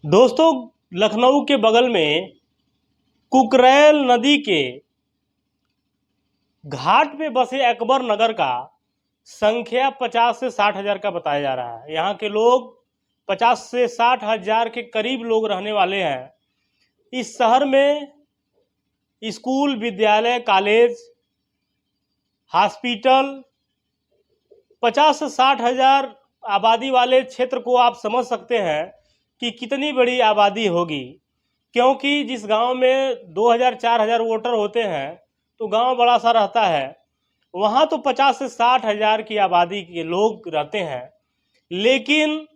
दोस्तों, लखनऊ के बगल में कुकरैल नदी के घाट पे बसे अकबर नगर का संख्या 50 से 60 हजार का बताया जा रहा है। यहाँ के लोग 50 से 60 हजार के करीब लोग रहने वाले हैं। इस शहर में स्कूल, विद्यालय, कॉलेज, हॉस्पिटल, 50 से 60 हजार आबादी वाले क्षेत्र को आप समझ सकते हैं कि कितनी बड़ी आबादी होगी। क्योंकि जिस गांव में 2000-4000 वोटर होते हैं तो गांव बड़ा सा रहता है, वहाँ तो 50 से 60 हजार की आबादी के लोग रहते हैं। लेकिन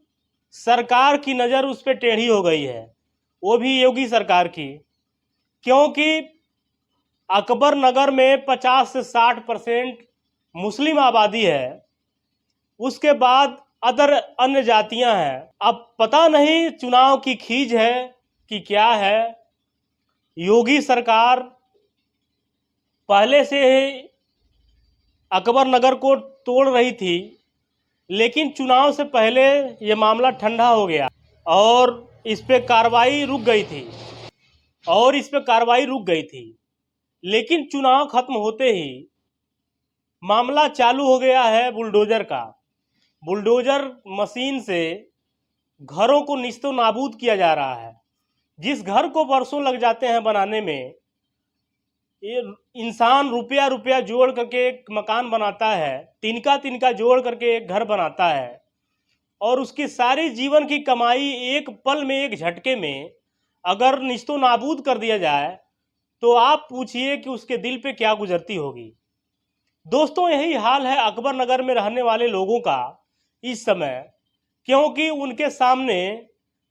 सरकार की नज़र उस पर टेढ़ी हो गई है, वो भी योगी सरकार की। क्योंकि अकबर नगर में 50 से 60% मुस्लिम आबादी है, उसके बाद अदर अन्य जातियां हैं। अब पता नहीं चुनाव की खींच है कि क्या है। योगी सरकार पहले से ही अकबर नगर को तोड़ रही थी, लेकिन चुनाव से पहले ये मामला ठंडा हो गया और इस पे कार्रवाई रुक गई थी। लेकिन चुनाव खत्म होते ही मामला चालू हो गया है बुलडोजर का। बुलडोजर मशीन से घरों को निस्तो नाबूद किया जा रहा है। जिस घर को वर्षों लग जाते हैं बनाने में, ये इंसान रुपया रुपया जोड़ करके एक मकान बनाता है, तिनका तिनका जोड़ करके एक घर बनाता है, और उसकी सारी जीवन की कमाई एक पल में, एक झटके में अगर निस्तो नाबूद कर दिया जाए तो आप पूछिए कि उसके दिल पे क्या गुजरती होगी। दोस्तों, यही हाल है अकबर नगर में रहने वाले लोगों का इस समय। क्योंकि उनके सामने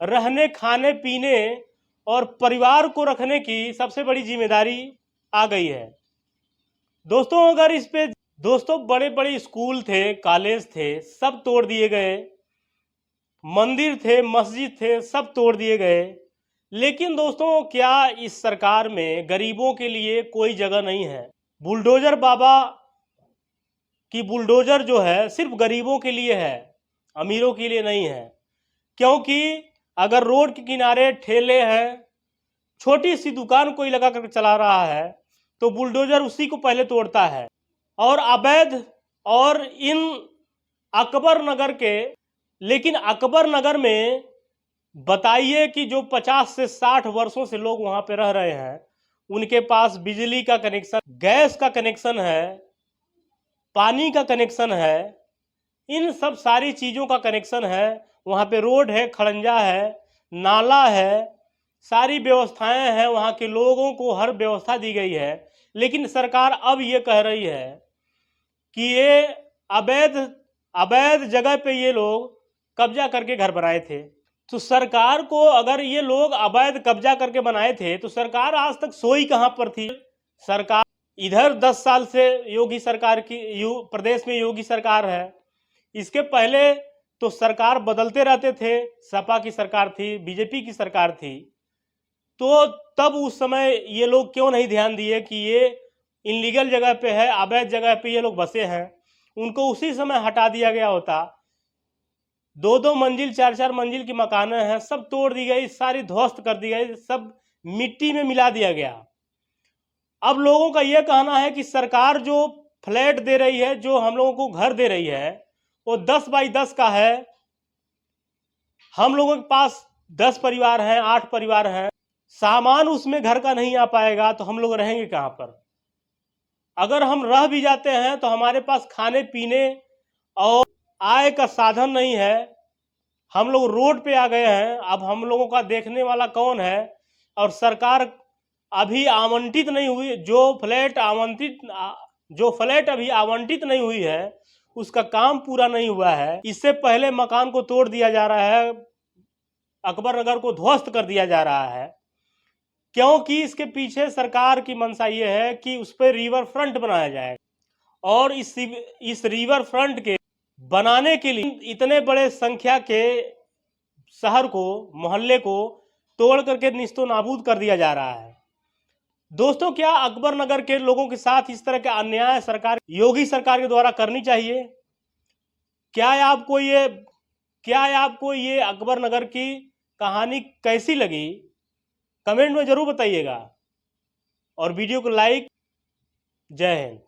रहने, खाने पीने और परिवार को रखने की सबसे बड़ी जिम्मेदारी आ गई है। दोस्तों, अगर इस पे बड़े बड़े स्कूल थे, कॉलेज थे, सब तोड़ दिए गए। मंदिर थे, मस्जिद थे, सब तोड़ दिए गए। लेकिन दोस्तों, क्या इस सरकार में गरीबों के लिए कोई जगह नहीं है? बुलडोजर बाबा की बुलडोजर जो है सिर्फ गरीबों के लिए है, अमीरों के लिए नहीं है। क्योंकि अगर रोड के किनारे ठेले हैं, छोटी सी दुकान कोई लगा कर चला रहा है, तो बुलडोजर उसी को पहले तोड़ता है। और अवैध और इन अकबर नगर के, लेकिन अकबर नगर में बताइए कि जो 50 से 60 वर्षों से लोग वहाँ पे रह रहे हैं, उनके पास बिजली का कनेक्शन, गैस का कनेक्शन है, पानी का कनेक्शन है, इन सब सारी चीज़ों का कनेक्शन है। वहाँ पे रोड है, खड़ंजा है, नाला है, सारी व्यवस्थाएं हैं, वहाँ के लोगों को हर व्यवस्था दी गई है। लेकिन सरकार अब ये कह रही है कि ये अवैध जगह पे ये लोग कब्जा करके घर बनाए थे। तो सरकार को, अगर ये लोग अवैध कब्जा करके बनाए थे तो सरकार आज तक सोई कहाँ पर थी? सरकार इधर 10 साल से योगी सरकार की, प्रदेश में योगी सरकार है। इसके पहले तो सरकार बदलते रहते थे, सपा की सरकार थी, बीजेपी की सरकार थी। तो तब उस समय ये लोग क्यों नहीं ध्यान दिए कि ये इनलीगल जगह पे है, अवैध जगह पे ये लोग बसे हैं? उनको उसी समय हटा दिया गया होता। 2-2 मंजिल, 4-4 मंजिल की मकानें हैं, सब तोड़ दी गई, सारी ध्वस्त कर दी गई, सब मिट्टी में मिला दिया गया। अब लोगों का यह कहना है कि सरकार जो फ्लैट दे रही है, जो हम लोगों को घर दे रही है, वो 10 बाई 10 का है। हम लोगों के पास 10 परिवार हैं, 8 परिवार हैं, सामान उसमें घर का नहीं आ पाएगा तो हम लोग रहेंगे कहाँ पर? अगर हम रह भी जाते हैं तो हमारे पास खाने पीने और आय का साधन नहीं है। हम लोग रोड पे आ गए हैं। अब हम लोगों का देखने वाला कौन है? और सरकार अभी आवंटित नहीं हुई, जो फ्लैट अभी आवंटित नहीं हुई है, उसका काम पूरा नहीं हुआ है। इससे पहले मकान को तोड़ दिया जा रहा है, अकबर नगर को ध्वस्त कर दिया जा रहा है। क्योंकि इसके पीछे सरकार की मंशा ये है कि उस पर रिवर फ्रंट बनाया जाए, और इस रिवर फ्रंट के बनाने के लिए इतने बड़े संख्या के शहर को, मोहल्ले को तोड़ करके निस्तो नाबूद कर दिया जा रहा है। दोस्तों, क्या अकबर नगर के लोगों के साथ इस तरह का अन्याय योगी सरकार के द्वारा करनी चाहिए? क्या आपको ये अकबर नगर की कहानी कैसी लगी कमेंट में ज़रूर बताइएगा और वीडियो को लाइक। जय हिंद।